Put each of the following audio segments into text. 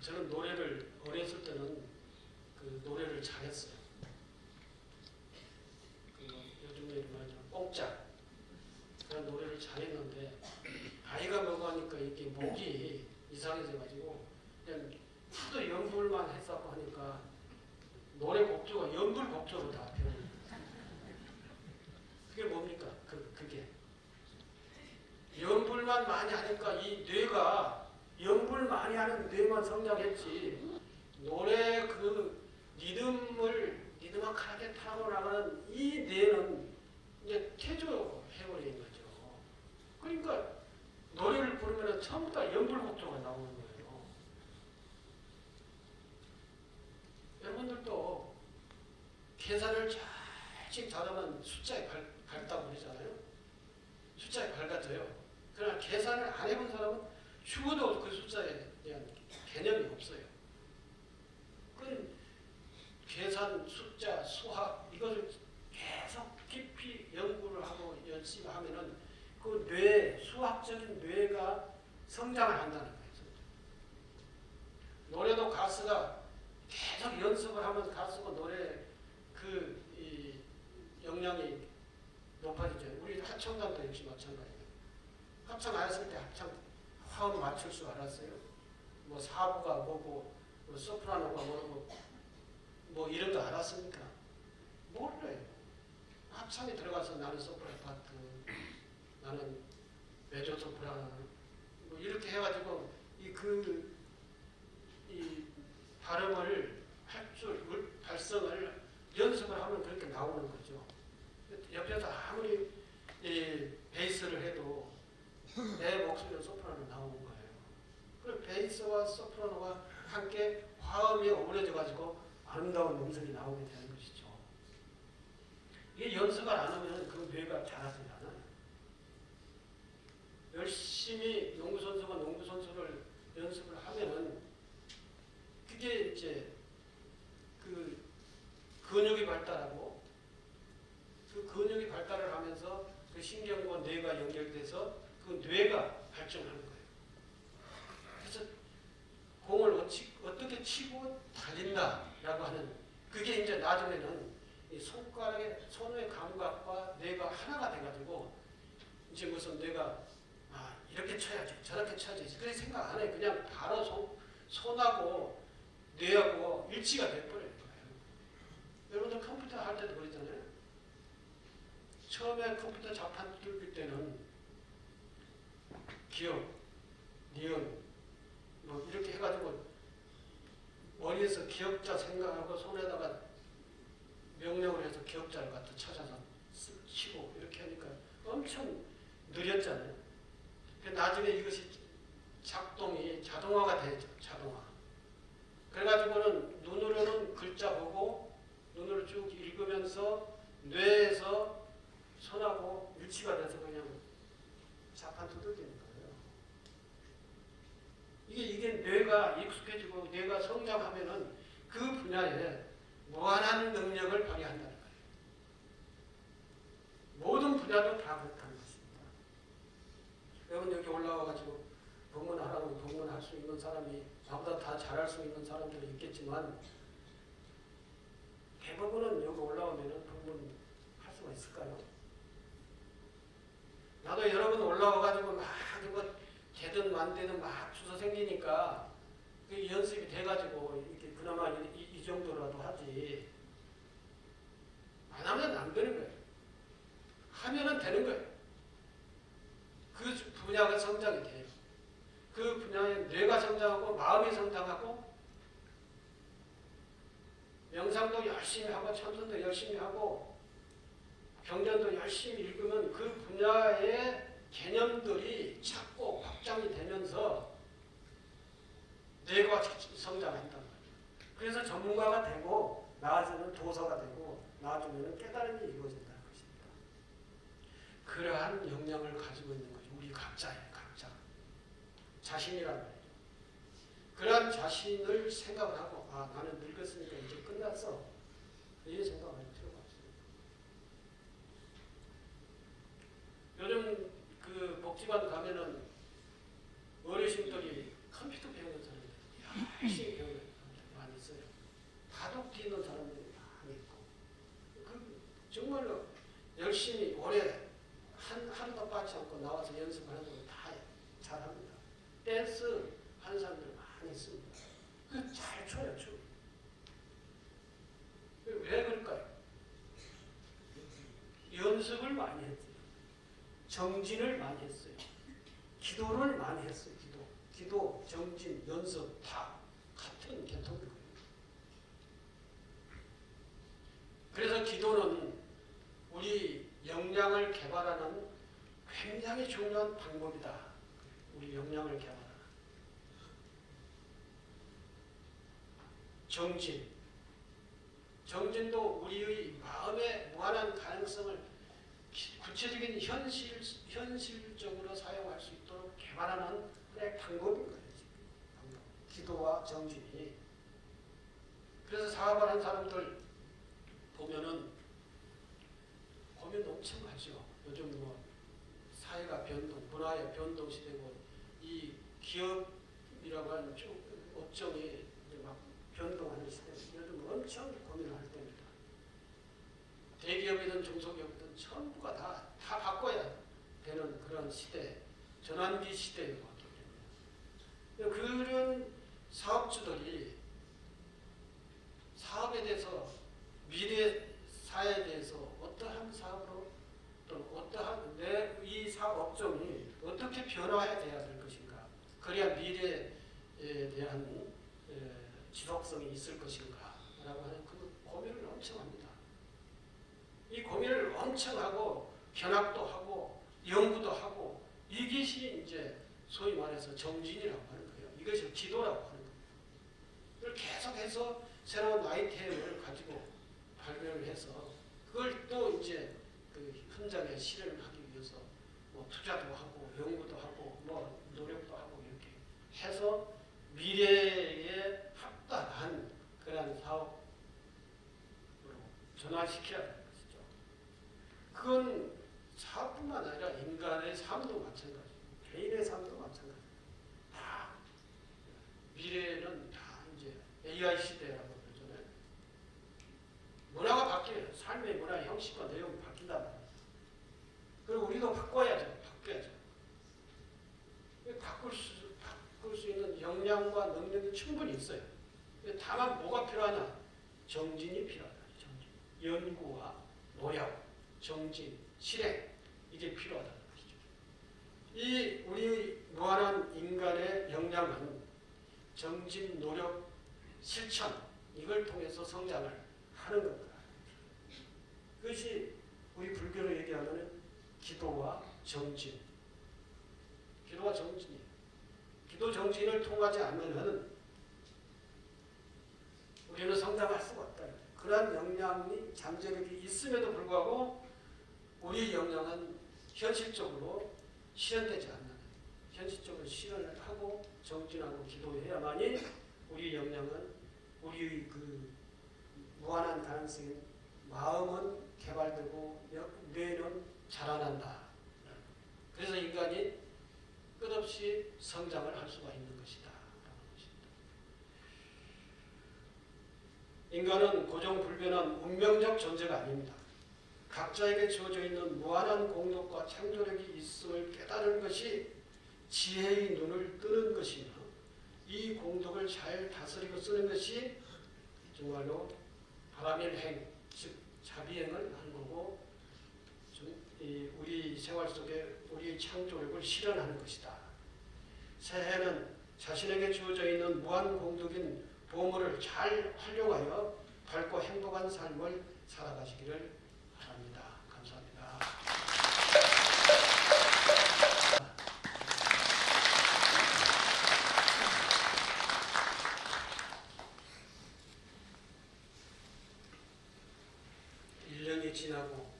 저는 노래를 어렸을 때는 그 노래를 잘했어요. 요즘 얘기 말하자면 뽕짝 그런 노래를 잘했는데 나이가 먹으니까 이게 목이 이상해져가지고 그냥 하도 연불만 했었고 하니까 노래 곡조가 연불 곡조로 다 변해요. 그게 뭡니까? 그게 연불만 많이 하니까 이 뇌가 연불 많이 하는 뇌만 성장했지 노래 그 리드막하게 타고 나가는 이 뇌는 이제 퇴조해버린 거죠. 그러니까 노래를 부르면 처음부터 연불곡조가 나오는 거예요. 여러분들도 계산을 잘씩 잘하면 숫자에 밝다고 그러잖아요. 숫자에 밝아져요. 그러나 계산을 안 해본 사람은 죽어도 그 숫자에 대한 개념이 없어요. 그 계산, 숫자, 수학 이것을 계속 깊이 연구를 하고 열심히 하면은 그 뇌, 수학적인 뇌가 성장을 한다는 거예요. 노래도 가수가 계속 연습을 하면서 가수가 노래 이 역량이 높아지죠. 우리 합창단도 역시 마찬가지예요. 합창 안 했을 때 합창 화음 맞출 줄 알았어요. 뭐 사부가 뭐고 뭐 소프라노가 뭐고 뭐 이런 거 알았습니까? 몰라요. 합창에 들어가서 나는 소프라노 파트, 나는 메조 소프라노 뭐 이렇게 해가지고 이 발음을 할 줄 발성을 연습을 하면 그렇게 나오는 거죠. 옆에서 아무리 베이스를 해도 내 목소리는 소프라노 나오는 거예요. 그리고 베이스와 소프라노가 함께 화음이 어우러져 가지고 아름다운 음성이 나오게 되는 것이죠. 이게 연습을 안 하면 그 뇌가 자라지 않아요. 열심히 농구선수가 농구선수를 연습을 하면은 그게 이제 그 근육이 발달하고 그 근육이 발달을 하면서 그 신경과 뇌가 연결돼서 그 뇌가 발전하는 거예요. 그래서 공을 어떻게 치고 달린다라고 하는 그게 이제 나중에는 이 손의 감각과 뇌가 하나가 돼가지고 이제 무슨 뇌가 이렇게 쳐야지 저렇게 쳐야지 그렇게 생각 안 해요. 그냥 바로 손하고 뇌하고 일치가 돼버려요. 여러분들 컴퓨터 할 때도 그랬잖아요. 처음에 컴퓨터 자판 뚫을 때는 기억, 니은 뭐 이렇게 해가지고 머리에서 기억자 생각하고 손에다가 명령을 해서 기억자를 갖다 찾아서 치고 이렇게 하니까 엄청 느렸잖아요. 나중에 이것이 작동이 자동화가 되죠. 자동화. 그래가지고는 눈으로는 글자 보고 눈으로 쭉 읽으면서 뇌에서 손하고 일치가 돼서 그냥 자판 두들기는 거예요. 이게 뇌가 익숙해지고 뇌가 성장하면은 그 분야에 무한한 능력을 발휘한다는 거예요. 모든 분야도 다 그렇다는 것입니다. 여러분 여기 올라와가지고 법문하라고 법문할 수 있는 사람이 나보다 다 잘할 수 있는 사람들이 있겠지만 대부분은 여기 올라오면은 법문할 수가 있을까요? 나도 여러분 올라와가지고 막 뭐 되든 만되든 막 주소 생기니까 그 연습이 돼가지고 이렇게 그나마 이 정도라도 하지 안 하면 안 되는 거예요. 하면은 되는 거예요. 그 분야가 성장이 돼요. 그 분야에 뇌가 성장하고 마음이 성장하고 명상도 열심히 하고 참선도 열심히 하고 경전도 열심히 읽으면 그 분야의 개념들이 자꾸 확장이 되면서 뇌가 성장한단 말이에요. 그래서 전문가가 되고 나중에는 도서가 되고 나중에는 깨달음이 이루어진다는 것입니다. 그러한 역량을 가지고 있는 것이 우리 각자예요. 각자. 자신이란 말이죠. 그러한 자신을 생각을 하고 나는 늙었으니까 이제 끝났어. 이 생각을 할 필요가 없습니다. 요즘 그 복지관 가면은 어르신들이 컴퓨터 배우는 사람들 열심히 열심히 오래 하루도 빠지 않고 나와서 연습을 하는 걸 다 잘합니다. 댄스 하는 사람들 많이 있습니다. 잘 춰요, 춤. 왜 그럴까요? 연습을 많이 했어요. 정진을 많이 했어요. 기도를 많이 했어요. 기도, 정진, 연습 다 같은 계통이거든요. 그래서 기도는 우리 역량을 개발하는 굉장히 중요한 방법이다. 우리 역량을 개발하는. 정진도 우리의 마음의 무한한 가능성을 구체적인 현실적으로 사용할 수 있도록 개발하는 하나의 방법인 거예요. 방법. 기도와 정진이. 그래서 사업을 한 사람들 보면은 고민 엄청 하죠. 요즘 뭐 사회가 변동, 문화의 변동 시대고 이 기업이라고 하는 업종이 이제 막 변동하는 시대. 요즘 엄청 고민을 할 때입니다. 대기업이든 중소기업이든 전부가 다 바꿔야 되는 그런 시대, 전환기 시대에 왔기 때문에 그런 사업주들이 사업에 대해서 미래 사회에 대해서 어떠한 사업으로 또 어떠한 이 사업 업종이 어떻게 변화해야 될 것인가, 그래야 미래에 대한 지속성이 있을 것인가 라고 하는 그 고민을 엄청 합니다. 이 고민을 엄청 하고 견학도 하고 연구도 하고 이것이 이제 소위 말해서 정진이라고 하는 거예요. 이것이 기도라고 하는 거예요. 이걸 계속해서 새로운 아이템을 가지고 발명을 해서 그걸 또 이제 그 현장에 실현을 하기 위해서 뭐 투자도 하고 연구도 하고 뭐 노력도 하고 이렇게 해서 미래에 합당한 그런 사업으로 전환시켜야 되는 것이죠. 그건 사업뿐만 아니라 인간의 삶도 마찬가지고 개인의 삶도 마찬가지고 다 미래는 다 이제 AI 시대라고 그러잖아요. 문화가 바뀌어요. 삶의 문화 형식과 내용이 바뀐단 말이에요. 그리고 우리도 바꿔야죠. 바꿀 수 있는 역량과 능력이 충분히 있어요. 다만 뭐가 필요하냐? 정진이 필요하다. 정진. 연구와 노력, 정진, 실행 이게 필요하다는 것이죠. 이 우리 무한한 인간의 역량은 정진, 노력, 실천 이걸 통해서 성장을 하는 겁니다. 그것이 우리 불교로 얘기하는 기도와 정진. 기도와 정진이에요. 기도 정진을 통하지 않으면 우리는 성장할 수가 없다. 그러한 역량이 잠재력이 있음에도 불구하고 우리의 역량은 현실적으로 실현되지 않는, 현실적으로 실현을 하고 정진하고 기도해야만이 우리의 역량은 우리의 그 무한한 가능성인 마음은 개발되고 뇌는 자라난다. 그래서 인간이 끝없이 성장을 할 수가 있는 것이다. 인간은 고정불변한 운명적 존재가 아닙니다. 각자에게 주어져 있는 무한한 공덕과 창조력이 있음을 깨달은 것이 지혜의 눈을 뜨는 것이며 이 공덕을 잘 다스리고 쓰는 것이 정말로 바라밀행, 즉 자비행을 하는 거고 우리 생활 속에 우리의 창조력을 실현하는 것이다. 새해는 자신에게 주어져 있는 무한 공덕인 보물을 잘 활용하여 밝고 행복한 삶을 살아가시기를 바랍니다. 감사합니다. 1년이 지나고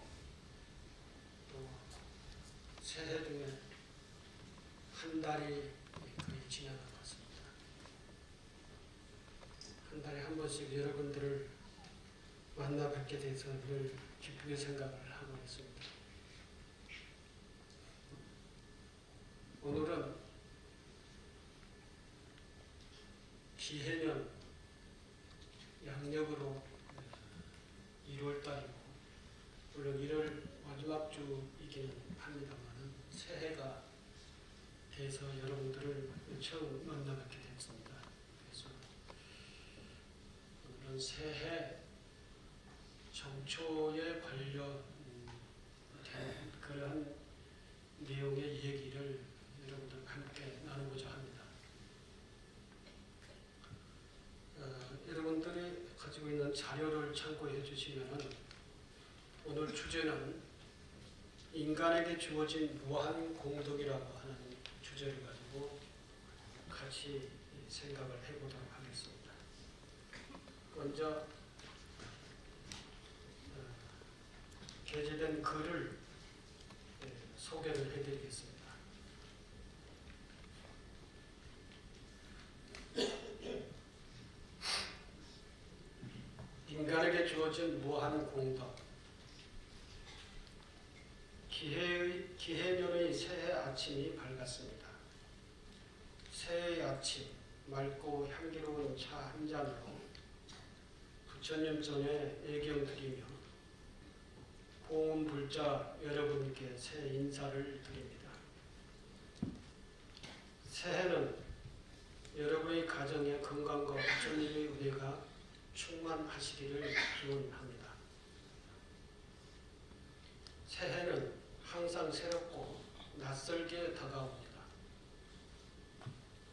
또 새해 중에 한 달이 거의 지나간 것 같습니다. 한 달에 한 번씩 여러분들을 만나 뵙게 돼서 늘 기쁘게 생각을 하고 있습니다. 오늘은 기해년 양력으로 1월달이고 물론 1월 마지막 주이기는 합니다만 새해가 돼서 여러분들을 처음 만나뵙게 됐습니다. 그래서 오늘은 새해 정초에 관련된 그러한 내용의 얘기를 여러분들과 함께 나누고자 합니다. 여러분들이 가지고 있는 자료를 참고해 주시면 오늘 주제는 인간에게 주어진 무한 공덕이라고 하는 주제를 가지고 같이 생각을 해보도록 하겠습니다. 먼저 게재된 글을 소개를 해드리겠습니다. 인간에게 주어진 무한 공덕. 기해년의 새해 아침이 밝았습니다. 새해의 아침, 맑고 향기로운 차 한 잔으로 부처님 전에 애경 드리며 고운 불자 여러분께 새해 인사를 드립니다. 새해는 여러분의 가정의 건강과 부처님의 은혜가 충만하시기를 기원합니다. 새해는 항상 새롭고 낯설게 다가옵니다.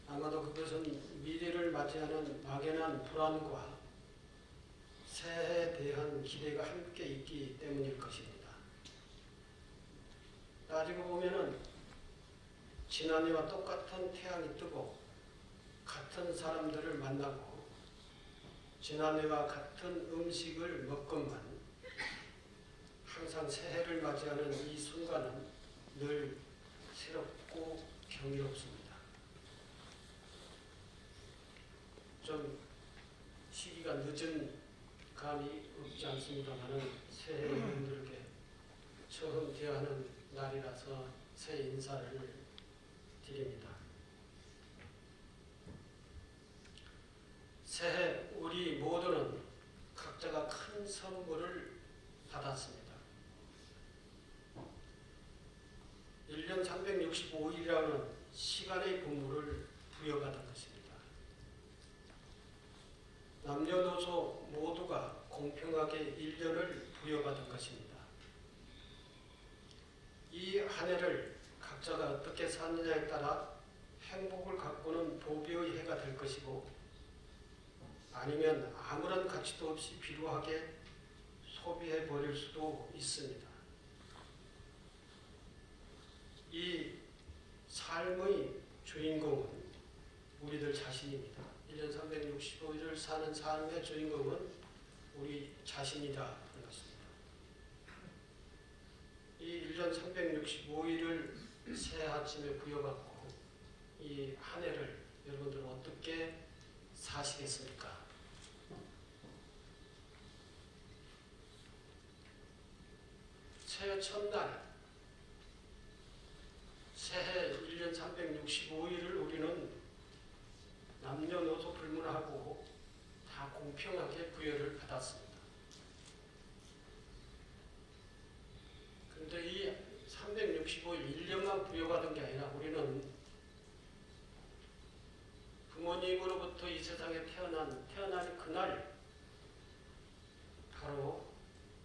아마도 그것은 미래를 맞이하는 막연한 불안과 새해에 대한 기대가 함께 있기 때문일 것입니다. 따지고 보면은 지난해와 똑같은 태양이 뜨고 같은 사람들을 만나고 지난해와 같은 음식을 먹건만 항상 새해를 맞이하는 이 순간은 늘 새롭고 경이롭습니다. 좀 시기가 늦은 감이 없지 않습니다만 새해 여러분들에게 처음 대하는 날이라서 새해 인사를 드립니다. 새해 우리 모두는 각자가 큰 선물을 받았습니다. 1년 365일이라는 시간의 분무를 부여받은 것입니다. 남녀노소 모두가 공평하게 1년을 부여받은 것입니다. 이 한 해를 각자가 어떻게 사느냐에 따라 행복을 가꾸는 도비의 해가 될 것이고 아니면 아무런 가치도 없이 비루하게 소비해 버릴 수도 있습니다. 이 삶의 주인공은 우리들 자신입니다. 1년 365일을 사는 삶의 주인공은 우리 자신이다 하는 것입니다. 이 1년 365일을 새해 아침에 부여받고 이 한 해를 여러분들은 어떻게 사시겠습니까? 새해 첫날 새해 1년 365일을 우리는 남녀노소 불문하고 다 공평하게 부여를 받았습니다. 그런데 이 365일 1년만 부여받은 게 아니라 우리는 부모님으로부터 이 세상에 태어난 그날 바로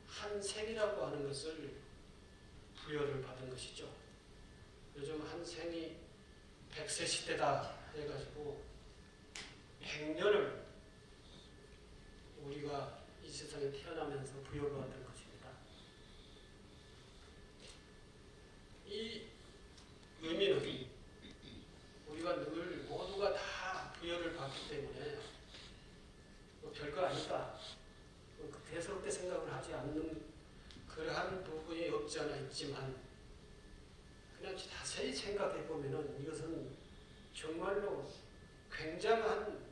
한 생이라고 하는 것을 부여를 받은 것이죠. 요즘 한 생이 100세 시대다 해가지고 100년을 우리가 이 세상에 태어나면서 부여받은 것입니다. 이 의미는 우리가 늘 모두가 다 부여를 받기 때문에 뭐 별거 아니다. 대수롭게 생각을 하지 않는 그러한 부분이 없지 않아 있지만 그냥 자세히 생각해 보면은 이것은 정말로 굉장한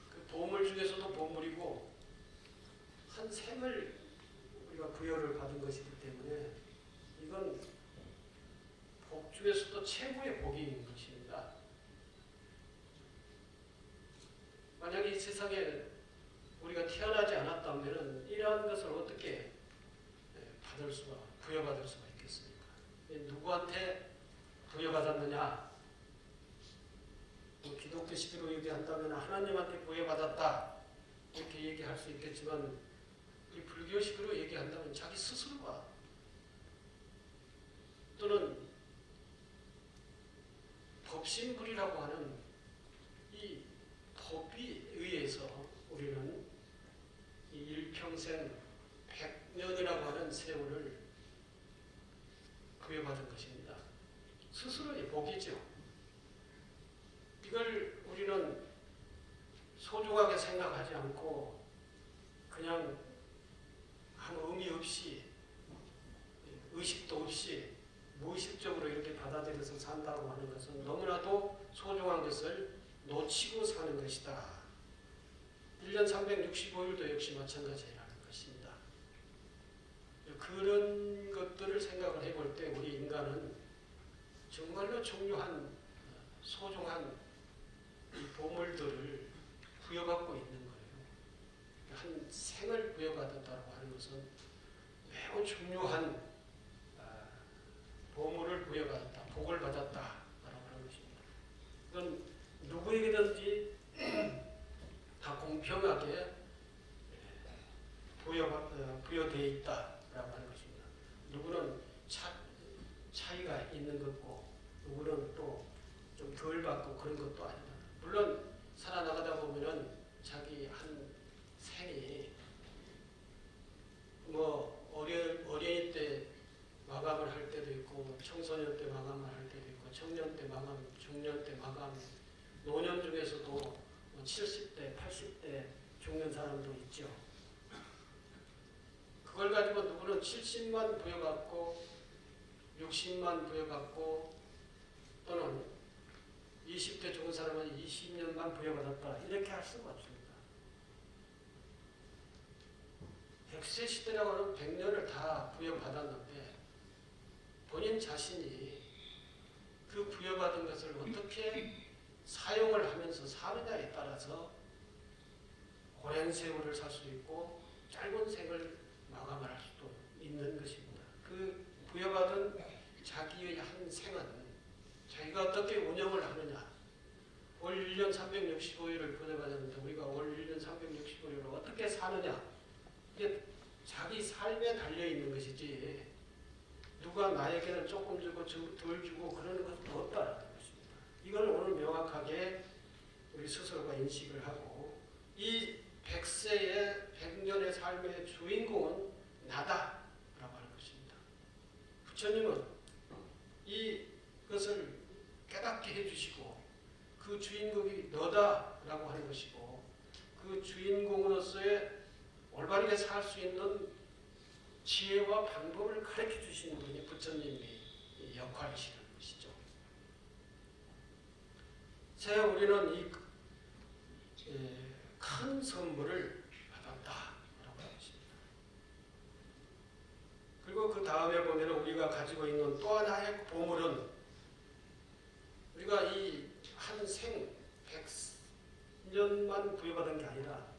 그 보물 중에서도 보물이고 한 생을 우리가 부여를 받은 것이기 때문에 이건 복 중에서도 최고의 복인 것입니다. 만약에 이 세상에 우리가 태어나지 않았다면 부여받았느냐? 뭐 기독교식으로 얘기한다면 하나님한테 부여받았다 이렇게 얘기할 수 있겠지만 이 불교식으로 얘기한다면 자기 스스로가 또는 법신불이라고 하는 이 법에 의해서 우리는 이 일평생 100년이라고 하는 세월을 부여받은 것입니다. 스스로의 복이죠. 이걸 우리는 소중하게 생각하지 않고 그냥 아무 의미 없이 의식도 없이 무의식적으로 이렇게 받아들여서 산다고 하는 것은 너무나도 소중한 것을 놓치고 사는 것이다. 1년 365일도 역시 마찬가지라는 것입니다. 그런 것들을 생각을 해볼 때 우리 인간은 정말로 중요한 소중한 이 보물들을 부여받고 있는 거예요. 한 생을 부여받았다고 하는 것은 매우 중요한 보물을 부여받았다, 복을 받았다라고 하는 것입니다. 이건 누구에게든지 다 공평하게 부여되어 있다라고 하는 것입니다. 누구는 차이가 있는 것고 누구는 또 좀 덜 받고 그런 것도 아니다. 물론 살아나가다 보면은 자기 한 생이 뭐 어린이 때 마감을 할 때도 있고 청소년 때 마감을 할 때도 있고 청년 때 마감, 중년 때 마감, 노년 중에서도 70대, 80대 죽는 사람도 있죠. 그걸 가지고 누구는 70만 부여받고 60만 부여받고 또는 20대 죽은 사람은 20년만 부여받았다 이렇게 할 수가 없습니다. 100세 시대라고 하는 100년을 다 부여받았는데 본인 자신이 그 부여받은 것을 어떻게 사용을 하면서 사느냐에 따라서 오랜 세월을 살 수 있고 짧은 생을 마감을 할 수도 있는 것입니다. 그 부여받은 자기의 한 생은 자기가 어떻게 운영을 하느냐. 올 1년 365일을 부여받았는데 우리가 올 1년 365일을 어떻게 사느냐. 이게 자기 삶에 달려있는 것이지 누가 나에게는 조금 주고 덜 주고 그러는 것은 없다라는 것입니다. 이걸 오늘 명확하게 우리 스스로가 인식을 하고 이 100세의 100년의 삶의 주인공은 나다라고 하는 것입니다. 부처님은 이것을 깨닫게 해주시고 그 주인공이 너다라고 하는 것이고 그 주인공으로서의 올바르게 살 수 있는 지혜와 방법을 가르쳐 주시는 분이 부처님의 역할이시는 것이죠. 제가 우리는 이 큰 선물을 받았다라고 하는 것입니다. 그리고 그 다음에 보면 우리가 가지고 있는 또 하나의 보물은 우리가 이 한 생 100년만 부여받은 게 아니라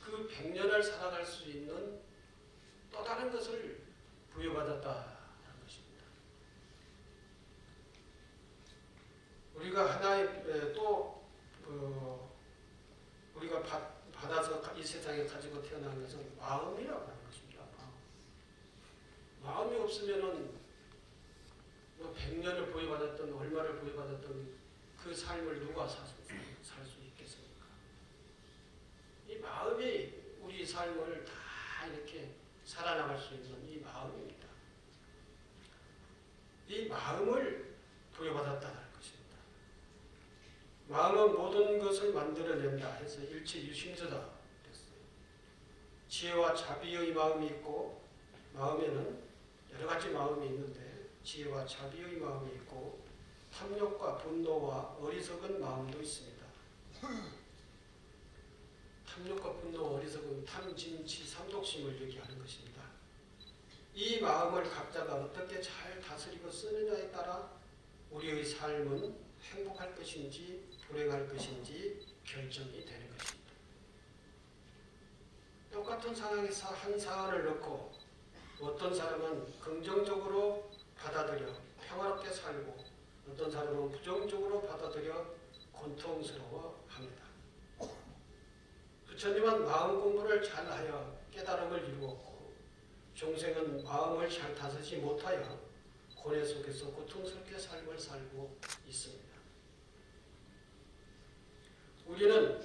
그 100년을 살아갈 수 있는 또 다른 것을 부여받았다는 것입니다. 우리가 하나의 또 우리가 받아서 이 세상에 가지고 태어난 것은 마음이라고 하는 것입니다. 마음이 없으면은 뭐 100년을 부여받았던 얼마를 부여받았던 그 삶을 누가 살 수 있겠습니까? 이 마음이 우리 삶을 다 이렇게 살아나갈 수 있는 이 마음입니다. 이 마음을 부여받았다는 것입니다. 마음은 모든 것을 만들어낸다 해서 일체 유심조다 됐어요. 지혜와 자비의 마음이 있고 마음에는 여러 가지 마음이 있는데 지혜와 자비의 마음이 있고 탐욕과 분노와 어리석은 마음도 있습니다. 탐욕과 분노, 어리석음, 탐진치, 삼독심을 얘기하는 것입니다. 이 마음을 각자가 어떻게 잘 다스리고 쓰느냐에 따라 우리의 삶은 행복할 것인지 불행할 것인지 결정이 되는 것입니다. 똑같은 상황에서 한 사안을 놓고 어떤 사람은 긍정적으로 받아들여 평화롭게 살고 어떤 사람은 부정적으로 받아들여 고통스러워합니다. 부처님은 마음 공부를 잘하여 깨달음을 이루었고 중생은 마음을 잘 다스리지 못하여 고뇌 속에서 고통스럽게 삶을 살고 있습니다. 우리는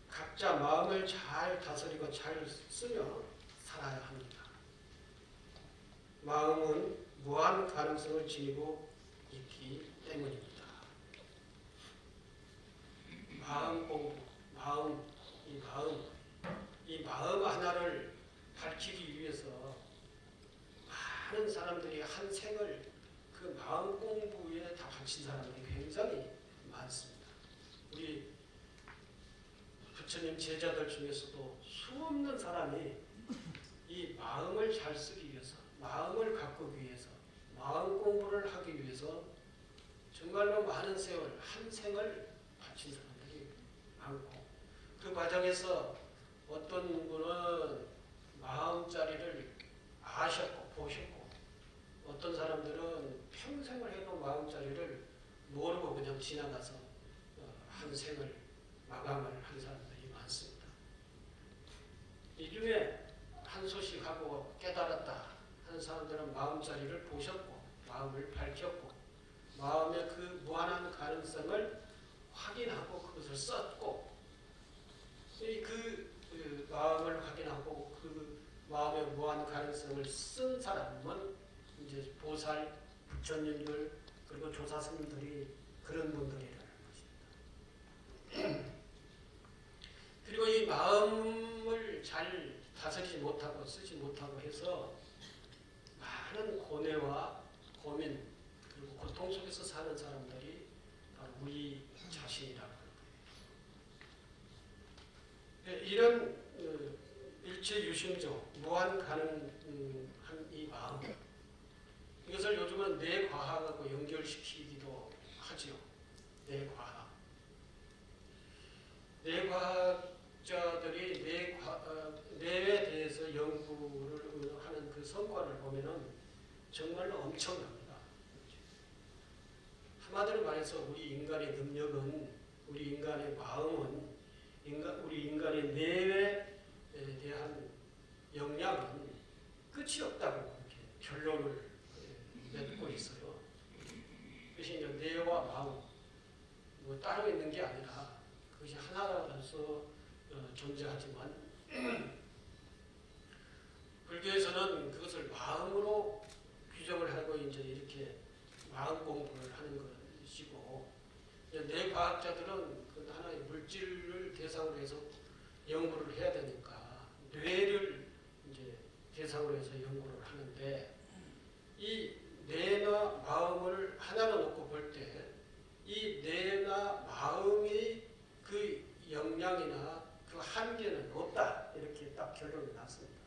각자 마음을 잘 다스리고 잘 쓰며 살아야 합니다. 마음은 무한 가능성을 지니고 있기 때문입니다. 마음 공부, 이 마음 하나를 밝히기 위해서 많은 사람들이 한 생을 그 마음 공부에 다 바친 사람들이 굉장히 많습니다. 우리 부처님 제자들 중에서도 수없는 사람이 이 마음을 잘 쓰기 위해서, 마음을 가꾸기 위해서, 마음 공부를 하기 위해서 정말로 많은 세월, 한 생을 바친 사람들이 많고, 그 과정에서 어떤 분은 마음자리를 아셨고 보셨고, 어떤 사람들은 평생을 해도 마음자리를 모르고 그냥 지나가서 한 생을 마감을 한 사람들이 많습니다. 이 중에 한 소식 하고 깨달았다 하는 사람들은 마음자리를 보셨고 마음을 밝혔고 마음의 그 무한한 가능성을 확인하고 그것을 썼고, 그 마음을 확인하고 그 마음의 무한 가능성을 쓴 사람은 이제 보살, 부처님들, 그리고 조사스님들이 그런 분들이라는 것입니다. 그리고 이 마음을 잘 다스리지 못하고 쓰지 못하고 해서 많은 고뇌와 고민 그리고 고통 속에서 사는 사람들이 바로 우리 자신이라고 하는 거예요. 이런 일체 유심조, 무한 가능한 이 마음, 이것을 요즘은 뇌과학하고 연결시키기도 하죠. 뇌과학. 뇌과학자들이 뇌에 대해서 연구를 하는 그 성과를 보면은 정말로 엄청납니다. 한마디로 말해서 우리 인간의 능력은, 우리 인간의 마음은, 우리 인간의 뇌에 대한 역량은 끝이 없다고 이렇게 결론을 맺고 있어요. 그것이 이제 뇌와 마음, 뭐 따로 있는 게 아니라 그것이 하나로서 존재하지만 불교에서는 그것을 마음으로 규정을 하고 이제 이렇게 마음 공부를 하는 것이고, 뇌과학자들은 그 하나의 물질을 대상으로 해서 연구를 해야 되니까 뇌를 이제 대상으로 해서 연구를 하는데, 이 뇌나 마음을 하나로 놓고 볼 때 이 뇌나 마음이 그 역량이나 그 한계는 없다, 이렇게 딱 결론이 났습니다.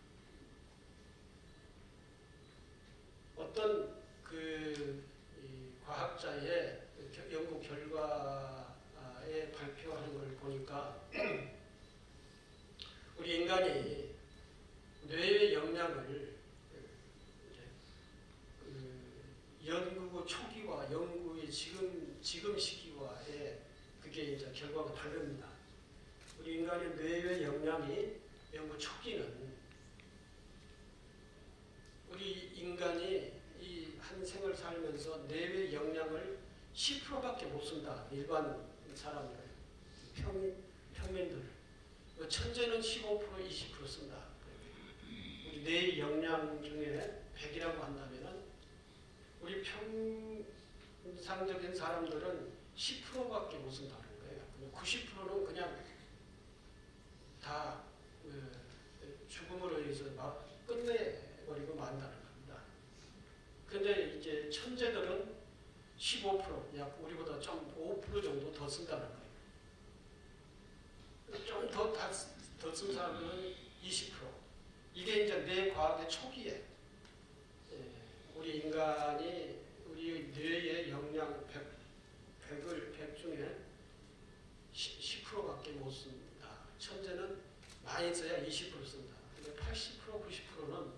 어떤 그 과학자의 연구 결과에 발표하는 걸 보니까 우리 인간이 뇌의 역량을 연구 초기와 연구의 지금 시기와의 그게 이제 결과가 다릅니다. 우리 인간의 뇌의 역량이 연구 초기는 우리 인간이 이 한 생을 살면서 뇌의 역량을 10%밖에 못 쓴다. 일반 사람들, 평민들. 천재는 15%, 20% 쓴다. 우리 뇌의 역량 중에 100이라고 한다면은 우리 평상적인 사람들은 10%밖에 못 쓴다는 거예요. 90%는 그냥 다 죽음으로 인해서 막 끝내버리고 만다는 겁니다. 근데 이제 천재들은 15%, 약 우리보다 좀 5% 정도 더 쓴다는 거예요. 좀 더 쓴 사람들은 20%. 이게 이제 뇌과학의 초기에 우리 인간이 우리 뇌의 역량 100 중에 10%밖에 못 쓴다. 천재는 많이 써야 20% 쓴다. 근데 80%, 90%는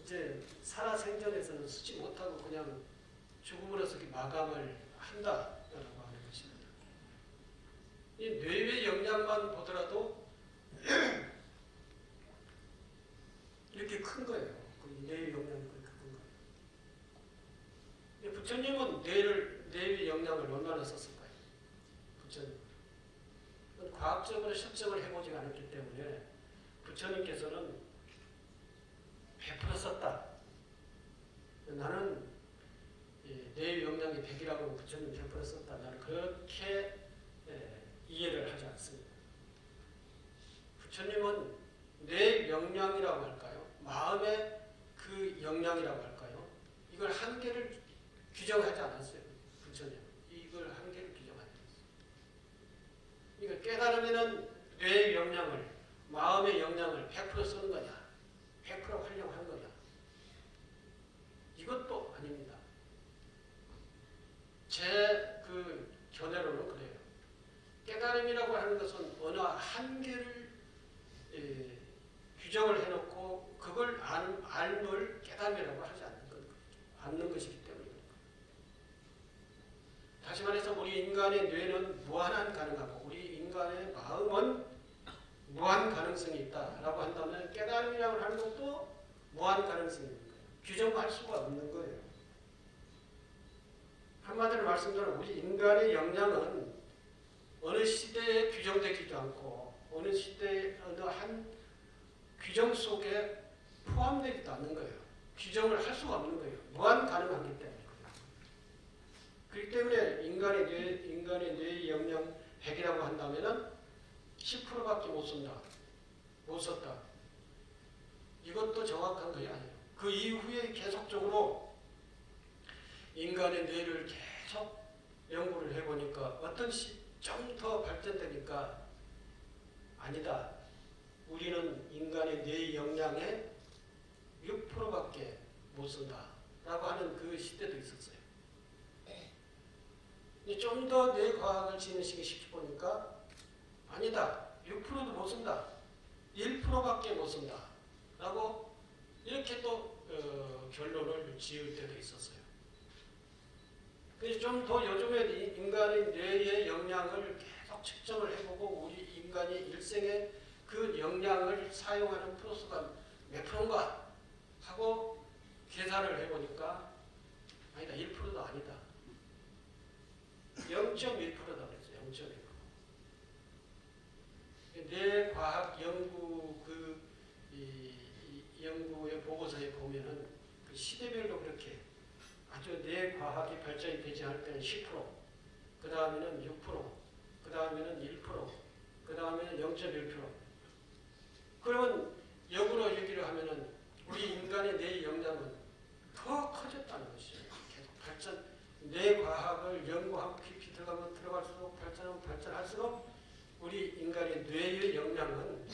이제 살아생전에서는 쓰지 못하고 그냥 죽음으로써 마감을 한다라고 하는 것입니다. 이 뇌의 영향만 보더라도 이렇게 큰 거예요. 뇌의 영향이 그렇게 큰 거예요. 부처님은 뇌의 영향을 얼마나 썼을까요? 부처님. 과학적으로 실증을 해보지 않았기 때문에 부처님께서는 100% 썼다. 나는 뇌의 영향이 100이라고 부처님 100% 썼다. 나는 그렇게 이해를 하지 않습니다. 부처님은 뇌 영향이라고 할까요? 마음의 그 영향이라고 할까요? 이걸 한계를 규정하지 않았어요. 부처님. 이걸 한계를 규정하지 않았어요. 그러니까 깨달으면은 뇌의 영향을, 마음의 영향을 100% 쓰는 거냐? 100% 활용한 거냐? 이것도 아닙니다. 제 그 견해로는 그래요. 깨달음이라고 하는 것은 어느 한계를 규정을 해놓고 그걸 알물 깨달음이라고 하지 않는 것이기 때문입니다. 다시 말해서 우리 인간의 뇌는 무한한 가능하고 우리 인간의 마음은 무한 가능성이 있다라고 한다면 깨달음이라고 하는 것도 무한 가능성이 있는 거예요. 규정할 수가 없는 거예요. 한마디로 말씀드리면 우리 인간의 역량은 어느 시대에 규정되지도 않고 어느 시대의 어느 한 규정 속에 포함되지도 않는 거예요. 규정을 할 수가 없는 거예요. 무한 가능하기 때문에. 그렇기 때문에 인간의 뇌의 역량 100이라고 한다면 10%밖에 못 쓴다. 못 썼다. 이것도 정확한 것이 아니에요. 그 이후에 계속적으로 인간의 뇌를 계속 연구를 해보니까 어떤 좀 더 발전되니까 아니다. 우리는 인간의 뇌의 역량의 6%밖에 못 쓴다. 라고 하는 그 시대도 있었어요. 좀 더 뇌과학을 진행시켜보니까 아니다. 6%도 못 쓴다. 1%밖에 못 쓴다. 라고 이렇게 또 결론을 지을 때도 있었어요. 그래서 좀 더 요즘에 인간의 뇌의 역량을 계속 측정을 해보고 우리 인간이 일생에 그 역량을 사용하는 프로수가 몇 프로인가 하고 계산을 해보니까 아니다. 1%도 아니다. 0.1%다 그랬어요. 0.1%. 뇌과학 연구 연구의 보고서에 보면은 그 시대별로 그렇게 아주 뇌과학이 발전이 되지 않을 때는 10%, 그 다음에는 6%, 그 다음에는 1%, 그 다음에는 0.1%. 그러면 역으로 얘기를 하면은 우리 인간의 뇌 역량은 더 커졌다는 것이죠. 계속 발전, 뇌과학을 연구하고 깊이 들어갈수록 발전할수록 우리 인간의 뇌의 역량은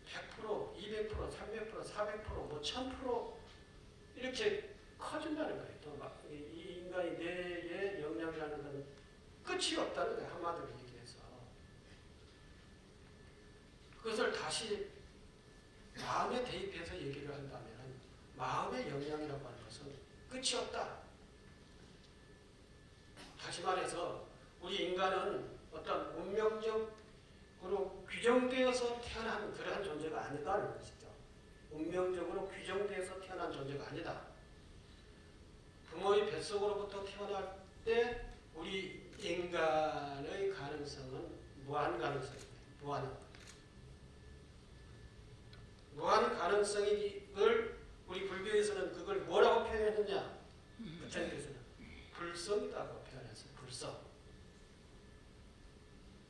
100%, 200%, 300%, 400%, 뭐 1000% 이렇게 커진다는 거예요. 또 막 이 인간의 뇌의 역량이라는 건 끝이 없다는 거예요. 한마디로 얘기해서. 그것을 다시 마음에 대입해서 얘기를 한다면 마음의 역량이라고 하는 것은 끝이 없다. 다시 말해서 우리 인간은 어떤 운명적으로 규정되어서 태어난 그러한 존재가 아니다는 것이죠. 운명적으로 규정되어서 태어난 존재가 아니다. 부모의 뱃속으로부터 태어날 때 우리 인간의 가능성은 무한 가능성입니다. 무한 가능성을 우리 불교에서는 그걸 뭐라고 표현했느냐? 부처님께서는 불성이라고 표현했어요.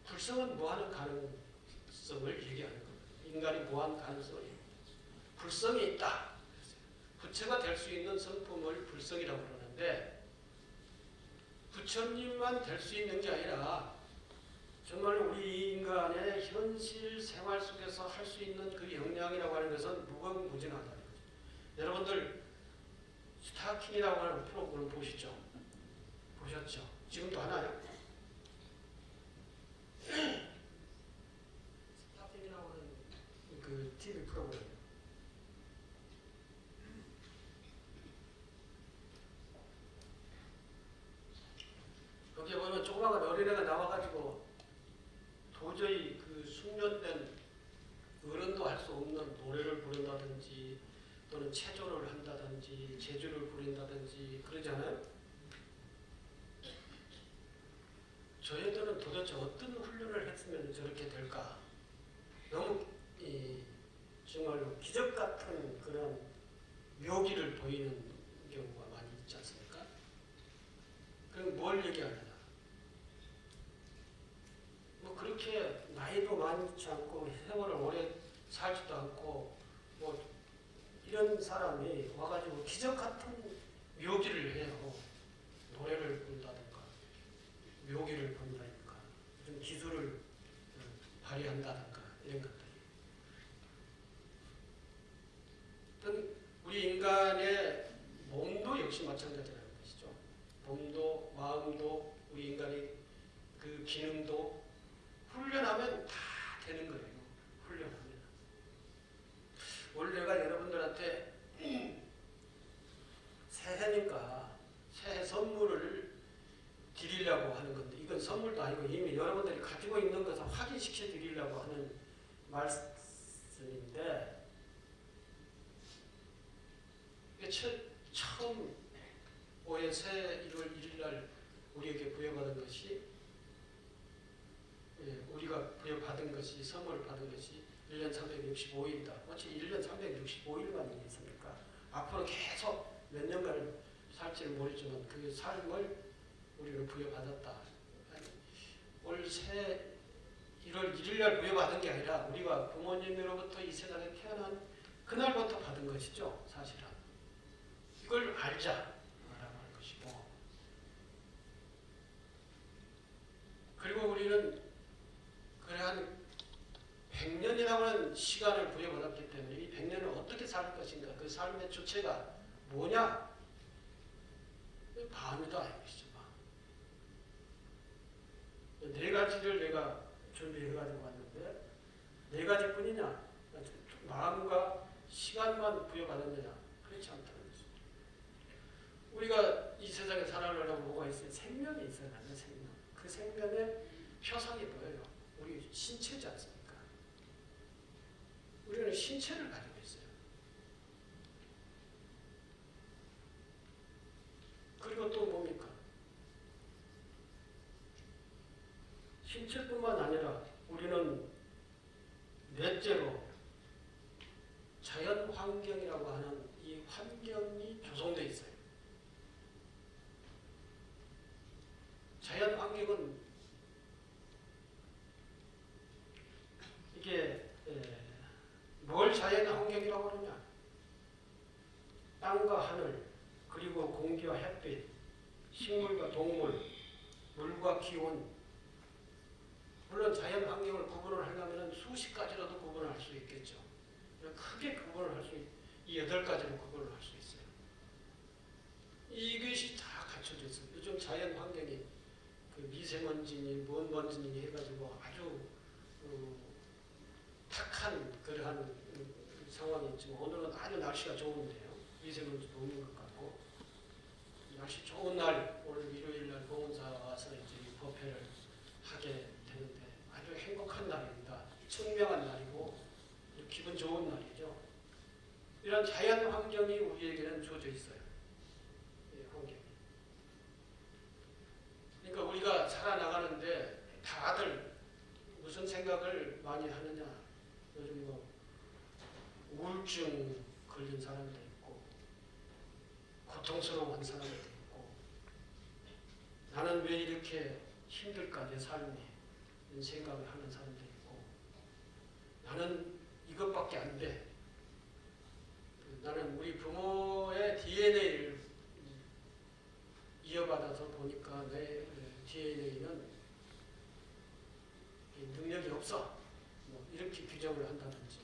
불성은 무한 가능성을 얘기하는 겁니다. 인간이 무한 가능성을 얘기합니다. 불성이 있다. 부처가 될 수 있는 성품을 불성이라고 그러는데 부처님만 될 수 있는 게 아니라 정말 우리 인간의 현실 생활 속에서 할 수 있는 그 역량이라고 하는 것은 무궁무진하다는 거죠. 여러분들 스타킹이라고 하는 프로그램 보셨죠? 지금도 하나요? 스타킹이라고 하는 그 TV 프로그램. 어떻게 보면 조그마한 어린애가 나와가지고 도저히 그 숙련된 어른도 할 수 없는 노래를 부른다든지 또는 체조를 한다든지 제주를 부린다든지 그러잖아요. 저희들은 도대체 어떤 훈련을 했으면 저렇게 될까? 너무 정말로 기적 같은 그런 묘기를 보이는 경우가 많이 있지 않습니까? 그럼 뭘 얘기하느냐? 뭐 그렇게 나이도 많지 않고 세월을 오래 살지도 않고 뭐 이런 사람이 와가지고 기적 같은 묘기를 해요. 노래를 부른다든가 묘기를 본다든가 좀 기술을 발휘한다든가 이런 것들이. 어떤 우리 인간의 몸도 역시 마찬가지라는 것이죠. 몸도 마음도 우리 인간의 그 기능도 훈련하면 다 되는 거예요. 훈련하면. 오늘 내가 여러분들한테 새해니까 새해 선물을 드리려고 하는 건데 이건 선물도 아니고 이미 여러분들이 가지고 있는 것을 확인시켜 드리려고 하는 말씀인데 처음 올해 새 1월 1일 날 우리에게 부여받은 것이 우리가 부여받은 것이 선물을 받은 것이 1년 365일이다. 어찌 1년 365일만 있습니까? 앞으로 계속 몇 년간을 살지는 모르지만 그 삶을 우리는 부여받았다. 올 새 1월 1일 날 부여받은 게 아니라 우리가 부모님으로부터 이 세상에 태어난 그날부터 받은 것이죠. 사실은. 이걸 알자라고 하는 것이고 그리고 우리는 그래 한 100년이라고 하는 시간을 부여받았기 때문에 이 100년을 어떻게 살 것인가 그 삶의 주체가 뭐냐 밤이다 이것이죠. 네 가지를 내가 준비해가지고 왔는데 네 가지뿐이냐 마음과 시간만 부여받았느냐 그렇지 않다는 것입니다. 우리가 이 세상에 살아가려면 뭐가 있어요? 생명이 있어야 하는 생명. 그 생명의 표상이 뭐예요? 우리 신체지 않습니까? 우리는 신체를 가지고 있어요. 그리고 또 뭡니까? 신체뿐만 아니라 우리는 넷째로 자연 환경이라고 하는 이 환경이 조성되어 있어요. 자연 환경은 이게 뭘 자연 환경이라고 하느냐? 땅과 하늘, 그리고 공기와 햇빛, 식물과 동물, 물과 기온. 물론 자연 환경을 구분을 하려면 수십 가지로도 구분을 할 수 있겠죠. 크게 구분을 할 수 이 8가지로 구분을 할 수 있어요. 이것이 다 갖춰져 있어요. 요즘 자연 환경이 그 미세먼지니 뭔 먼지니 해가지고 아주 탁한 그러한 상황이 있지만 오늘은 아주 날씨가 좋은데요. 미세먼지도 없는 것 같고 날씨 좋은 날 오늘 일요일 날 보건사 와서 이제 법회를 하게 되는데 아주 행복한 날입니다. 청명한 날이고 기분 좋은 날이죠. 이런 자연 환경이 우리에게는 주어져 있어요. 환경이. 그러니까 우리가 살아나가는데 다들 무슨 생각을 많이 하느냐. 요즘 뭐 우울증 걸린 사람도 있고 고통스러운 사람도 있고 나는 왜 이렇게 힘들까 내 삶이 이런 생각을 하는 사람도 있고 나는 이것밖에 안 돼. 나는 우리 부모의 DNA를 이어받아서 보니까 내 DNA는 능력이 없어. 뭐 이렇게 규정을 한다든지.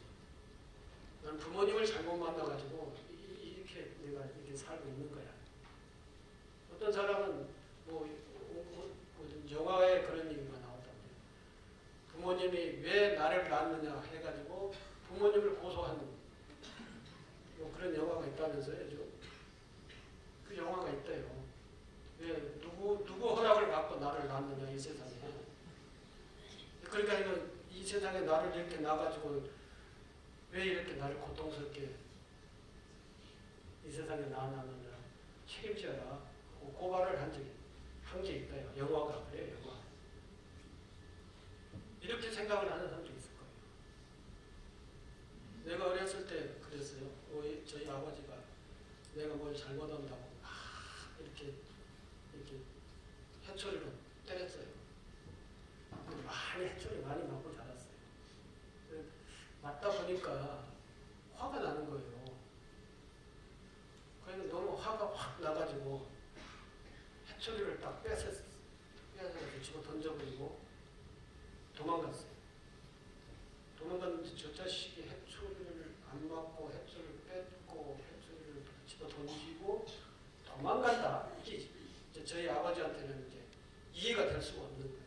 난 부모님을 잘못 만나가지고 이렇게 내가 이렇게 살고 있는 거야. 어떤 사람은 영화에 그런 얘기가 나왔답니다. 부모님이 왜 나를 낳았느냐 해가지고 부모님을 고소한 뭐 그런 영화가 있다면서요. 그 영화가 있대요. 왜 누구 허락을 받고 나를 세상에 나를 이렇게 놔가지고 왜 이렇게 나를 고통스럽게 이 세상에 낳아놨느냐 책임져라 고발을 한 게 있다. 영화가 그래요. 영화. 이렇게 생각을 하는 사람도 있을 거예요. 내가 어렸을 때 그랬어요. 저희 아버지가 내가 뭘 잘못한다고 이렇게 해초리로 때렸어요. 해초리 많이 맞고 자랐어요. 맞다 보니까 화가 나는 거예요. 그래서 너무 화가 확 나가지고 해초리를 딱 빼서 집어 던져버리고 도망갔어요. 도망갔는데 저 자식이 해초리를 안 맞고 해초리를 뺏고 해초리를 집어 던지고 도망간다. 이게 저희 아버지한테는 이제 이해가 될 수가 없는 거예요.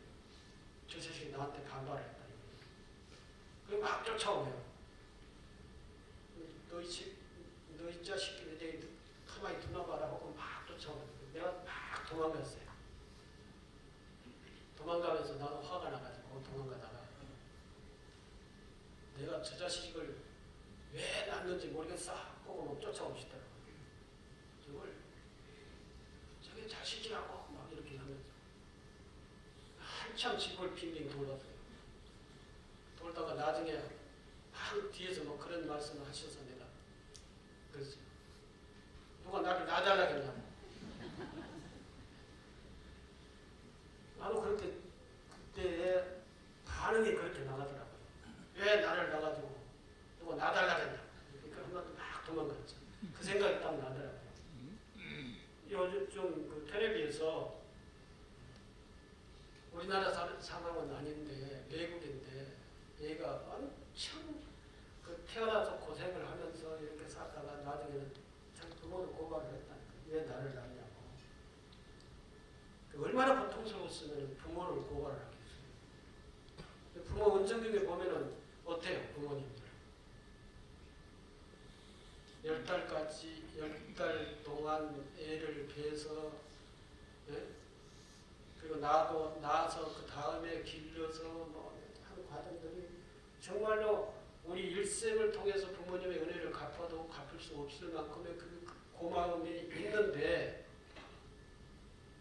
저 자식이 나한테 반발을 했다. 그리고 막 쫓아오면 너희 자식이 내 가만히 두나봐라 하고 막 쫓아오면 내가 막 도망갔어요. 도망가면서 나도 화가 나가지고 도망가다가 내가 저 자식을 왜 낳는지 모르겠어 하고 막 쫓아오시더라고요. 저게 자식이라고 막 이렇게 하면서 한참 집을 빙빙 돌았어요. 돌다가 나중에 뒤에서 뭐 그런 말씀을 하셔서 내가 그랬어요. 누가 나를 놔달라겠냐고. 나도 그렇게 그때 반응이 그렇게 나가더라고요. 왜 나를 놔가지고 누가 놔달라겠냐고. 그러니까 한번도 막 도망갔죠. 그 생각이 딱 나더라고요. 요즘 그 텔레비에서 우리나라 상황은 아닌데 외국인데 얘가 엄청 태어나서 고생을 하면서 이렇게 살다가 나중에는 자기 부모를 고발을 했다니까. 왜 나를 낳냐고. 얼마나 고통스러웠으면 부모를 고발을 하겠어요. 부모 원정경에 보면은 어때요, 부모님들? 10달 동안 애를 배서, 예? 그리고 낳아서 그 다음에 길러서 뭐 하는 과정들이 정말로 우리 일생을 통해서 부모님의 은혜를 갚아도 갚을 수 없을 만큼의 그 고마움이 있는데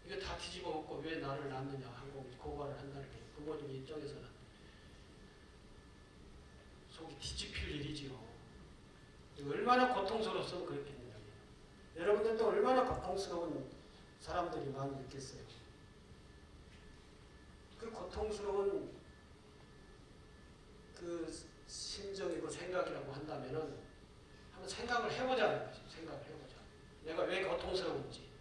이게 다 뒤집어 엎고 왜 나를 낳느냐 하고 고발을 한다는 게 부모님 입장에서는 속이 뒤집힐 일이지요. 얼마나 고통스러웠으면 그랬겠느냐. 여러분들도 얼마나 고통스러운 사람들이 많이 있겠어요. 그 고통스러운 그 심정이고 생각이라고 한다면은 한번 생각을 해보자는 거죠. 생각을 해보자. 내가 왜 고통스러운지.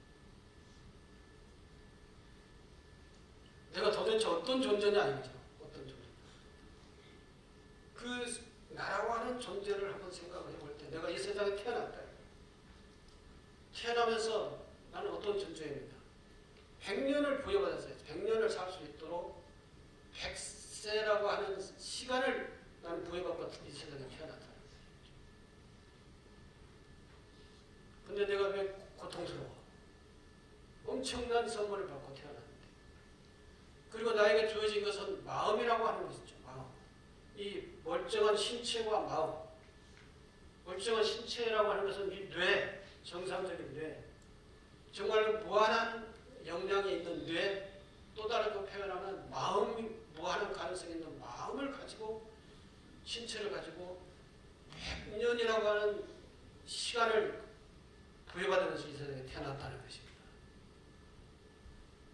내가 도대체 어떤 존재냐 이거죠. 어떤 존재. 그 나라고 하는 존재를 한번 생각을 해볼 때 내가 이 세상에 태어났다. 태어나면서 나는 어떤 존재입니다. 100년을 부여받았어요. 100년을 살 수 있도록 100세라고 하는 시간을 나는 부여받고 이 세상에 태어났다. 근데 내가 왜 고통스러워? 엄청난 선물을 받고 태어났는데. 그리고 나에게 주어진 것은 마음이라고 하는 것이죠. 마음. 이 멀쩡한 신체와 마음. 멀쩡한 신체라고 하는 것은 이 뇌, 정상적인 뇌. 정말 무한한 역량이 있는 뇌, 또 다르게 표현하면 마음이 무한한 가능성이 있는 마음을 가지고 신체를 가지고 100년이라고 하는 시간을 부여받으면서 이 세상에 태어났다는 것입니다.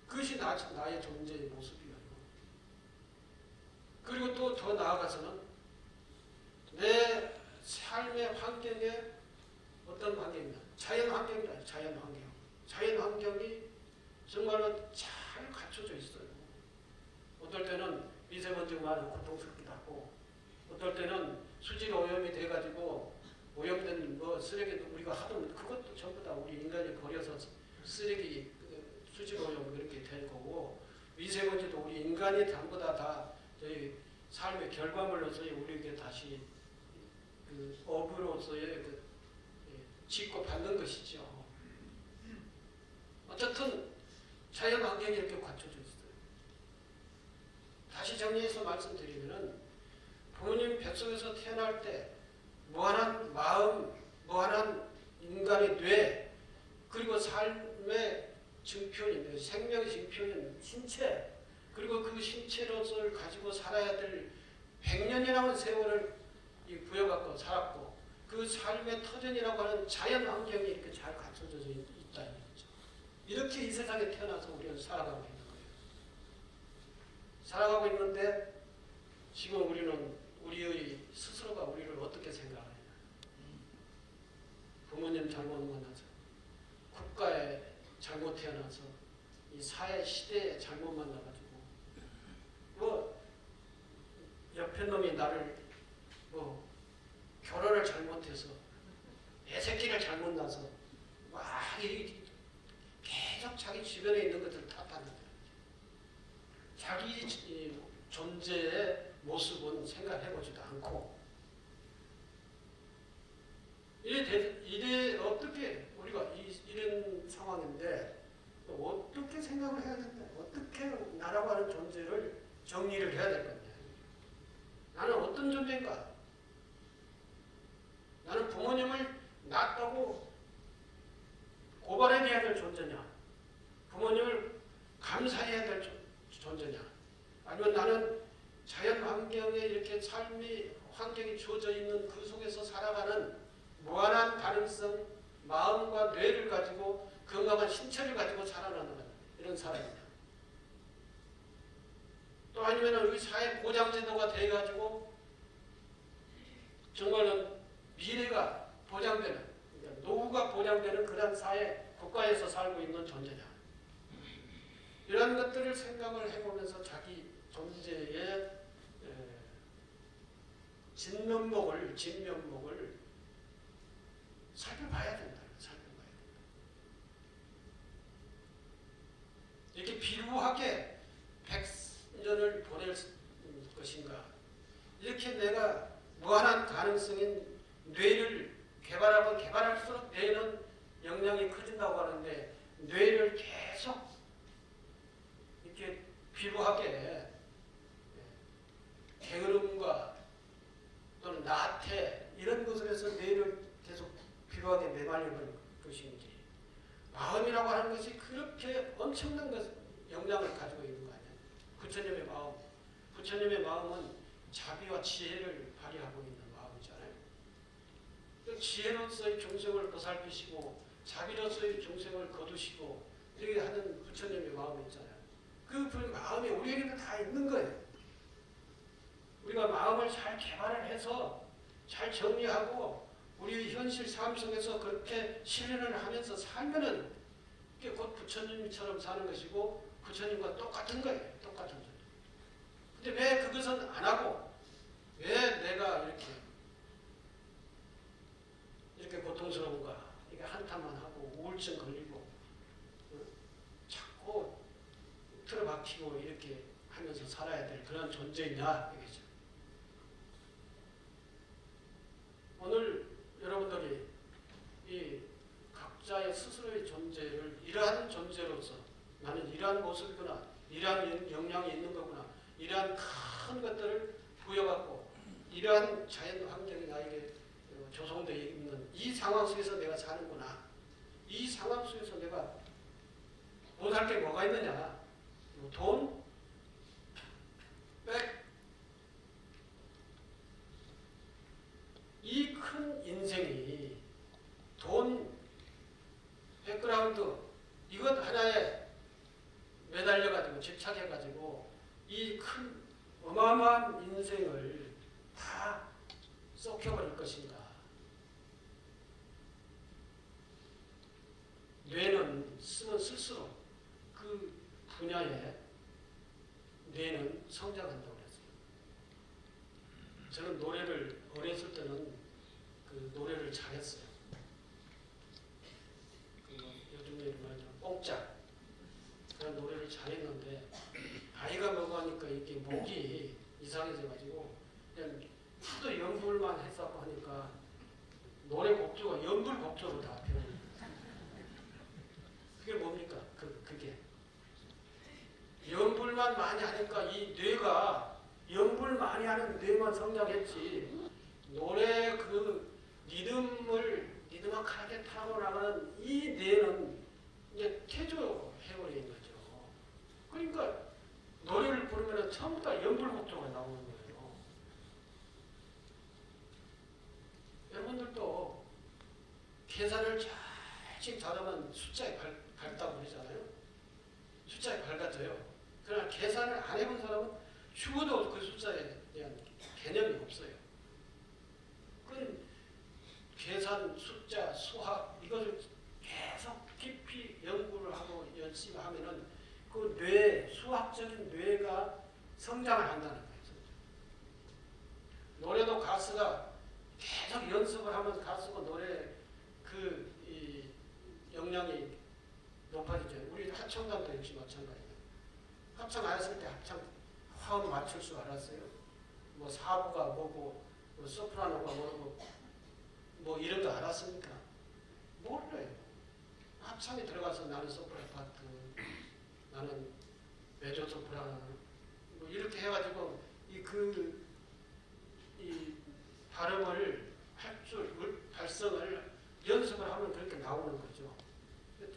그것이 나의 존재의 모습이에요. 그리고 또 더 나아가서는 내 삶의 환경에 어떤 환경이냐. 자연 환경이다. 자연 환경. 자연 환경이 정말로 잘 갖춰져 있어요. 어떨 때는 미세먼지가 많아서 고통스럽기도 하고, 어떨 때는 수질 오염이 돼가지고 오염된 뭐 쓰레기 우리가 하던 그것도 전부 다 우리 인간이 버려서 쓰레기 수질 오염 그렇게 될 거고, 미세먼지도 우리 인간이 전부 다 저희 삶의 결과물로서의 우리에게 다시 그 업으로서의 그 짓고 받는 것이죠. 어쨌든 자연 환경이 이렇게 갖춰져 있어요. 다시 정리해서 말씀드리면은 부모님 뱃속에서 태어날 때 무한한 마음, 무한한 인간의 뇌, 그리고 삶의 증표인, 생명의 증표인 신체, 그리고 그 신체로서를 가지고 살아야 될 100년이라는 세월을 부여받고 살았고, 그 삶의 터전이라고 하는 자연 환경이 이렇게 잘 갖춰져 있다 이거죠. 이렇게 이 세상에 태어나서 우리는 살아가고 있는 거예요. 살아가고 있는데 지금 우리는 우리의 스스로가 우리를 어떻게 생각하느냐. 부모님 잘못 만나서, 국가에 잘못 태어나서, 이 사회 시대에 잘못 만나가지고, 뭐 옆에 놈이 나를 뭐 결혼을 잘못해서, 애새끼를 잘못 낳아서 막 계속 자기 주변에 있는 것들을 탓하는 거예요. 자기 존재의 모습은 생각해보지도 않고, 이래 어떻게 우리가 이런 상황인데 어떻게 생각을 해야 된다. 어떻게 나라고 하는 존재를 정리를 해야 될 건데. 나는 어떤 존재인가? 나는 부모님을 낳았다고 고발해야 될 존재냐? 부모님을 감사해야 될 존재냐? 아니면 나는 자연 환경에 이렇게 삶이 환경이 주어져 있는 그 속에서 살아가는 무한한 가능성, 마음과 뇌를 가지고 건강한 신체를 가지고 살아가는 이런 사람이냐? 또 아니면 우리 사회 보장제도가 돼가지고 정말로 미래가 보장되는, 그러니까 노후가 보장되는 그런 사회, 국가에서 살고 있는 존재냐. 이런 것들을 생각을 해보면서 자기 존재의 진면목을 살펴봐야 된다. 살펴봐야 된다. 이렇게 비루하게 100년을 보낼 것인가. 이렇게 내가 무한한 가능성인 뇌를 개발하면 개발할수록 뇌는 역량이 커진다고 하는데, 뇌를 계속 이렇게 비루하게 게으름과 또는 나태 이런 것에서 뇌를 계속 비루하게 매달리는 것인지, 마음이라고 하는 것이 그렇게 엄청난 역량을 가지고 있는 거 아니에요. 부처님의 마음, 부처님의 마음은 자비와 지혜를 발휘하고 있는 마음이잖아요. 지혜로서의 중생을 보살피시고 자비로서의 중생을 거두시고 이렇게 하는 부처님의 마음이 있잖아요. 그 마음이 우리에게도 다 있는 거예요. 우리가 마음을 잘 개발을 해서 잘 정리하고 우리 현실 삶 속에서 그렇게 실현을 하면서 살면은 그게 곧 부처님처럼 사는 것이고 부처님과 똑같은 거예요. 똑같은 거예요. 근데 왜 그것은 안 하고 왜 내가 이렇게 고통스러운가? 이게 한탄만 하고 우울증 걸리고 자꾸 틀어박히고 이렇게 하면서 살아야 될 그런 존재이냐 이거죠. 오늘 여러분들이 이 각자의 스스로의 존재를 이러한 존재로서 나는 이러한 모습이구나, 이러한 역량이 있는 거구나, 이러한 큰 것들을 부여받고 이러한 자연 환경이 나에게 조성되어 있는 이 상황 속에서 내가 사는구나. 이 상황 속에서 내가 못할 게 뭐가 있느냐. 돈, 백, 이 큰 인생이 돈, 백그라운드 이것 하나에 매달려가지고 집착해가지고 이 큰 어마어마한 인생을 다 썩혀버릴 것인가. 뇌는 쓰면 쓸수록 그 분야에 뇌는 성장한다고 그랬어요. 저는 노래를 어렸을 때는 그 노래를 잘했어요. 요즘 얘기 말하자면 뽕짝 그런 노래를 잘했는데 나이가 먹으니까 이게 목이 이상해져가지고 그냥 하도 연불만 했었고 하니까 노래 곡조가 연불 곡조로 다 변해요. 그게 뭡니까? 그게 연불만 많이 하니까 이 뇌가 연구를 많이 하는 뇌만 성장했지 노래 그 리드막하게 타고 나가는 이 뇌는 이제 퇴조해버린 거죠. 그러니까 노래를 부르면 처음부터 연불복종가 나오는 거예요. 여러분들도 계산을 잘씩 잘하면 숫자에 밝다고 그러잖아요. 숫자에 밝아져요. 그러나 계산을 안 해본 사람은 죽어도 그 숫자에 대한 개념이 없어요. 그 계산, 숫자, 수학 이것을 계속 깊이 연구를 하고 열심히 하면은 그 수학적인 뇌가 성장을 한다는 거예요. 노래도 가수가 계속 연습을 하면서 가수가 노래 이 역량이 높아지죠. 우리 합창단도 역시 마찬가지예요. 합창 안 했을 때 합창 화음 맞출 줄 알았어요. 뭐 사부가 뭐고 뭐 소프라노가 뭐고 뭐 이런 거 알았습니까? 몰라요. 합창에 들어가서 나는 소프라 파트, 나는 메조 소프라노 뭐 이렇게 해가지고 이 발음을 할 줄, 발성을 연습을 하면 그렇게 나오는 거죠.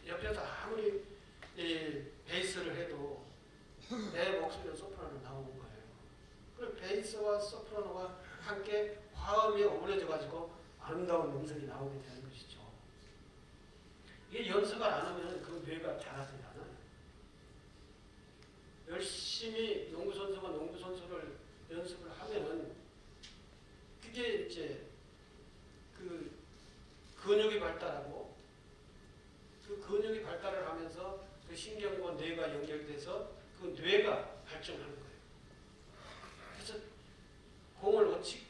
옆에서 아무리 베이스를 해도 내 목소리는 소프라노 나오는 거예요. 그럼 베이스와 소프라노가 함께 화음이 어우러져가지고 아름다운 음성이 나오게 되는 것이죠. 이게 연습을 안 하면 그 뇌가 자라지 않아요. 열심히 농구선수가 농구선수를 연습을 하면은 그게 이제 그 근육이 발달하고 그 근육이 발달을 하면서 그 신경과 뇌가 연결돼서 그 뇌가 발전하는 거예요. 그래서 공을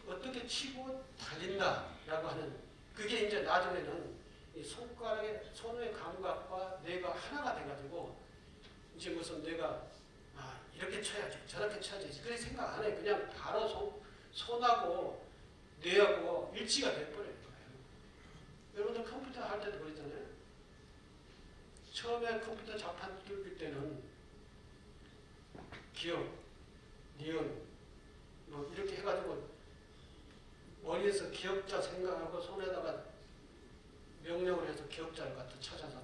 어떻게 치고 달린다라고 하는 그게 이제 나중에는 이 손의 감각과 뇌가 하나가 돼가지고 이제 무슨 뇌가 이렇게 쳐야지 저렇게 쳐야지 그렇게 생각 안 해요. 그냥 바로 손하고 뇌하고 일치가 돼버려요. 여러분들 컴퓨터 할 때도 그러잖아요. 처음에 컴퓨터 자판 뚫을 때는 기억, 니은 뭐 이렇게 해가지고 머리에서 기억자 생각하고 손에다가 명령을 해서 기억자를 갖다 찾아서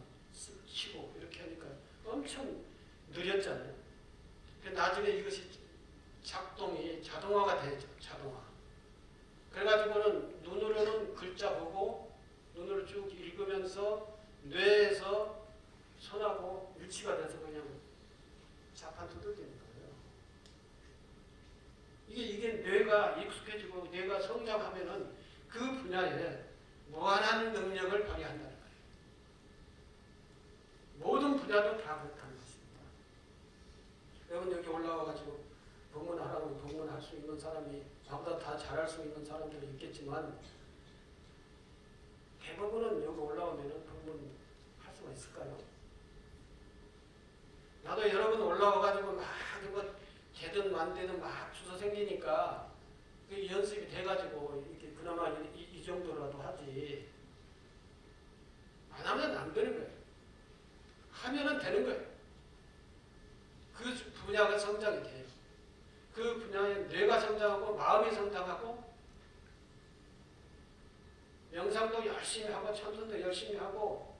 치고 이렇게 하니까 엄청 느렸잖아요. 나중에 이것이 작동이 자동화가 되죠. 자동화. 그래가지고는 눈으로는 글자 보고 눈으로 쭉 읽으면서 뇌에서 손하고 일치가 돼서 그냥 자판 두들기는 거예요. 이게 뇌가 익숙해지고 뇌가 성장하면은 그 분야에 무한한 능력을 발휘한다는 거예요. 모든 분야도 다 그렇다는 것입니다. 여러분 여기 올라와가지고 법문하라고 법문할 수 있는 사람이 저보다 다 잘할 수 있는 사람들이 있겠지만 대부분은 여기 올라오면은 법문할 수가 있을까요? 나도 여러분 올라와가지고 막 뭐 되든 안 되든 막 주소 생기니까 연습이 돼가지고 이렇게 그나마 이 정도라도 하지. 안 하면 안 되는 거예요. 하면은 되는 거예요. 그 분야가 성장이 돼요. 그 분야에 뇌가 성장하고 마음이 성장하고 명상도 열심히 하고 참선도 열심히 하고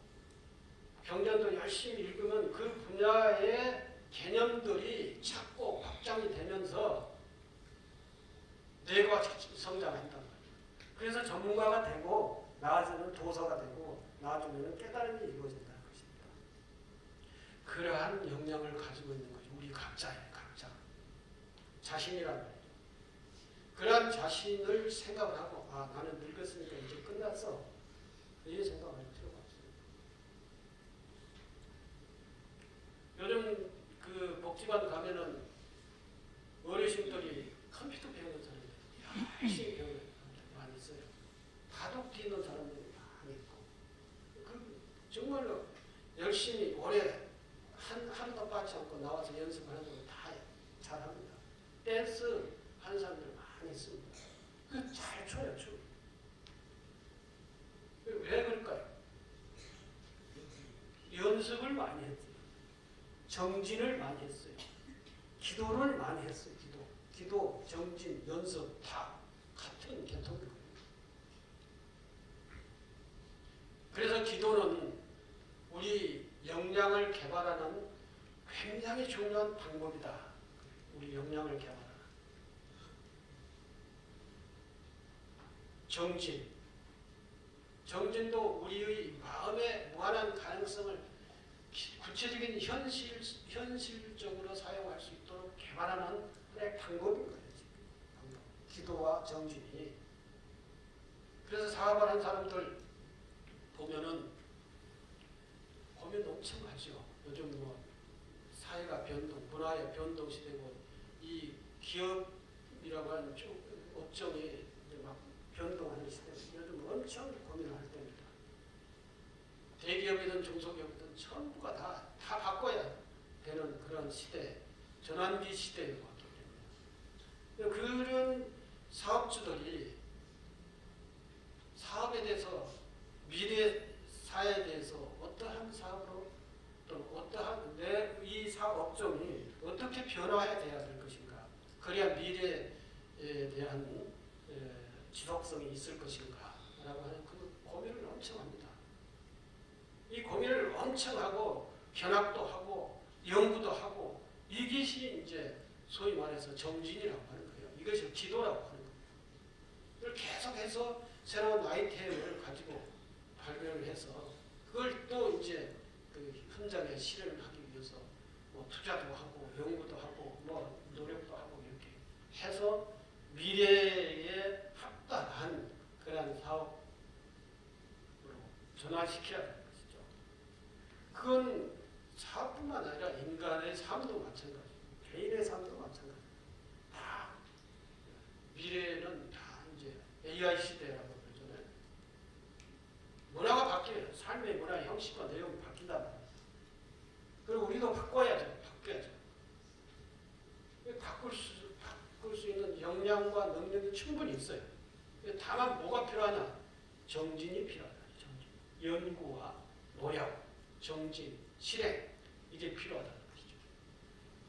경전도 열심히 읽으면 그 분야의 개념들이 자꾸 확장이 되면서 뇌가 성장한단 말이에요. 그래서 전문가가 되고 나중에는 도서가 되고 나중에는 깨달음이 이루어진다는 것입니다. 그러한 역량을 가지고 있는 것이 우리 각자예요. 각자. 자신이란 말이죠. 그러한 자신을 생각을 하고 나는 늙었으니까 이제 끝났어. 이 생각을 할 필요가 없습니다. 요즘 그 복지관 가면은 어르신들이 컴퓨터 배우는 사람들이 열심히 배우는 사람들이 많이 있어요. 바둑 뛰는 사람들이 많이 있고 정말로 열심히 오래 하루도 빠지 않고 나와서 연습을 하는 걸 다 잘합니다. 댄스 하는 사람들 많이 있습니다. 잘 춰요, 춤. 왜 그럴까요? 연습을 많이 했어요. 정진을 많이 했어요. 기도를 많이 했어요. 기도, 정진, 연습 다 같은 계통이거든요. 그래서 기도는 우리 역량을 개발하는 굉장히 중요한 방법이다. 우리 역량을 개발하는. 정진도 우리의 마음의 무한한 가능성을 구체적인 현실적으로 사용할 수 있도록 개발하는 하나의 방법인 거예요. 방법. 기도와 정진이. 그래서 사업을 한 사람들 보면은 고민 엄청 하죠. 요즘 뭐 사회가 변동, 문화의 변동 시대고 이 기업이라고 하는 업종이 막 변동하는 시대. 요즘 엄청 고민을 할 때입니다. 대기업이든 중소기업이든 전부가 다 바꿔야 되는 그런 시대, 전환기 시대에 왔기 때문에. 그런 사업주들이 사업에 대해서 미래 사회에 대해서 어떠한 사업으로 또 어떠한 이 사업 업종이 어떻게 변화해야 될 것인가, 그래야 미래에 대한 지속성이 있을 것인가 라고 하는 그 고민을 엄청 합니다. 이 고민을 엄청 하고 견학도 하고 연구도 하고 이것이 이제 소위 말해서 정진이라고 하는 거예요. 이것이 기도라고 하는 거예요. 이걸 계속해서 새로운 아이템을 가지고 발견을 해서 그걸 또 이제 그 현장에 실현을 하기 위해서 뭐 투자도 하고 연구도 하고 뭐 노력도 하고 이렇게 해서 미래에 합당한 그런 사업으로 전환시켜야 되는 것이죠. 그건 사업뿐만 아니라 인간의 삶도 마찬가지고 개인의 삶도 마찬가지고 다 미래는 다 이제 AI 시대라고 그러잖아요. 문화가 바뀌어요. 삶의 문화 형식과 내용이 바뀐단 말이에요. 그리고 우리도 바꿔야죠. 바뀌어야죠. 바꿀 수 있는 역량과 능력이 충분히 있어요. 다만 뭐가 필요하냐? 정진이 필요하다. 정진. 연구와 노력, 정진, 실행 이게 필요하다는 것이죠.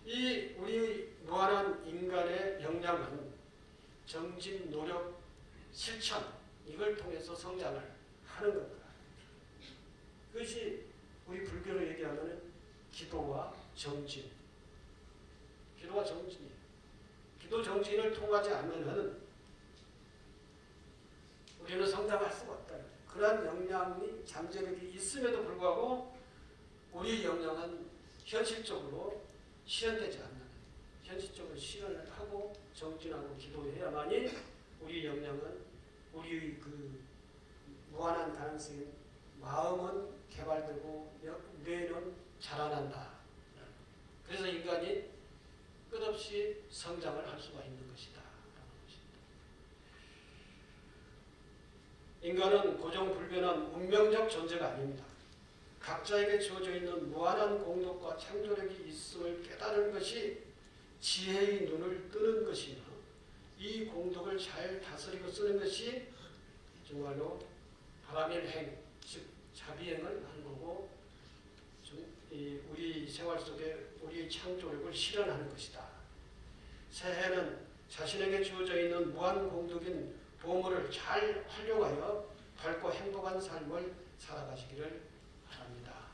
이 우리 무한한 인간의 역량은 정진, 노력, 실천 이걸 통해서 성장을 하는 겁니다. 그것이 우리 불교로 얘기하면 기도와 정진. 기도와 정진이에요. 기도 정진을 통하지 않으면 우리는 성장할 수가 없다. 그러한 역량이 잠재력이 있음에도 불구하고 우리 역량은 현실적으로 실현되지 않는, 현실적으로 실현을 하고 정진하고 기도해야만이 우리 역량은 우리의 그 무한한 가능성인 마음은 개발되고 뇌는 자라난다. 그래서 인간이 끝없이 성장을 할 수가 있는 것이다. 인간은 고정불변한 운명적 존재가 아닙니다. 각자에게 주어져 있는 무한한 공덕과 창조력이 있음을 깨달은 것이 지혜의 눈을 뜨는 것이며 이 공덕을 잘 다스리고 쓰는 것이 정말로 바람일행, 즉 자비행을 하는 거고 우리 생활 속에 우리의 창조력을 실현하는 것이다. 새해는 자신에게 주어져 있는 무한 공덕인 보물을 잘 활용하여 밝고 행복한 삶을 살아가시기를 바랍니다.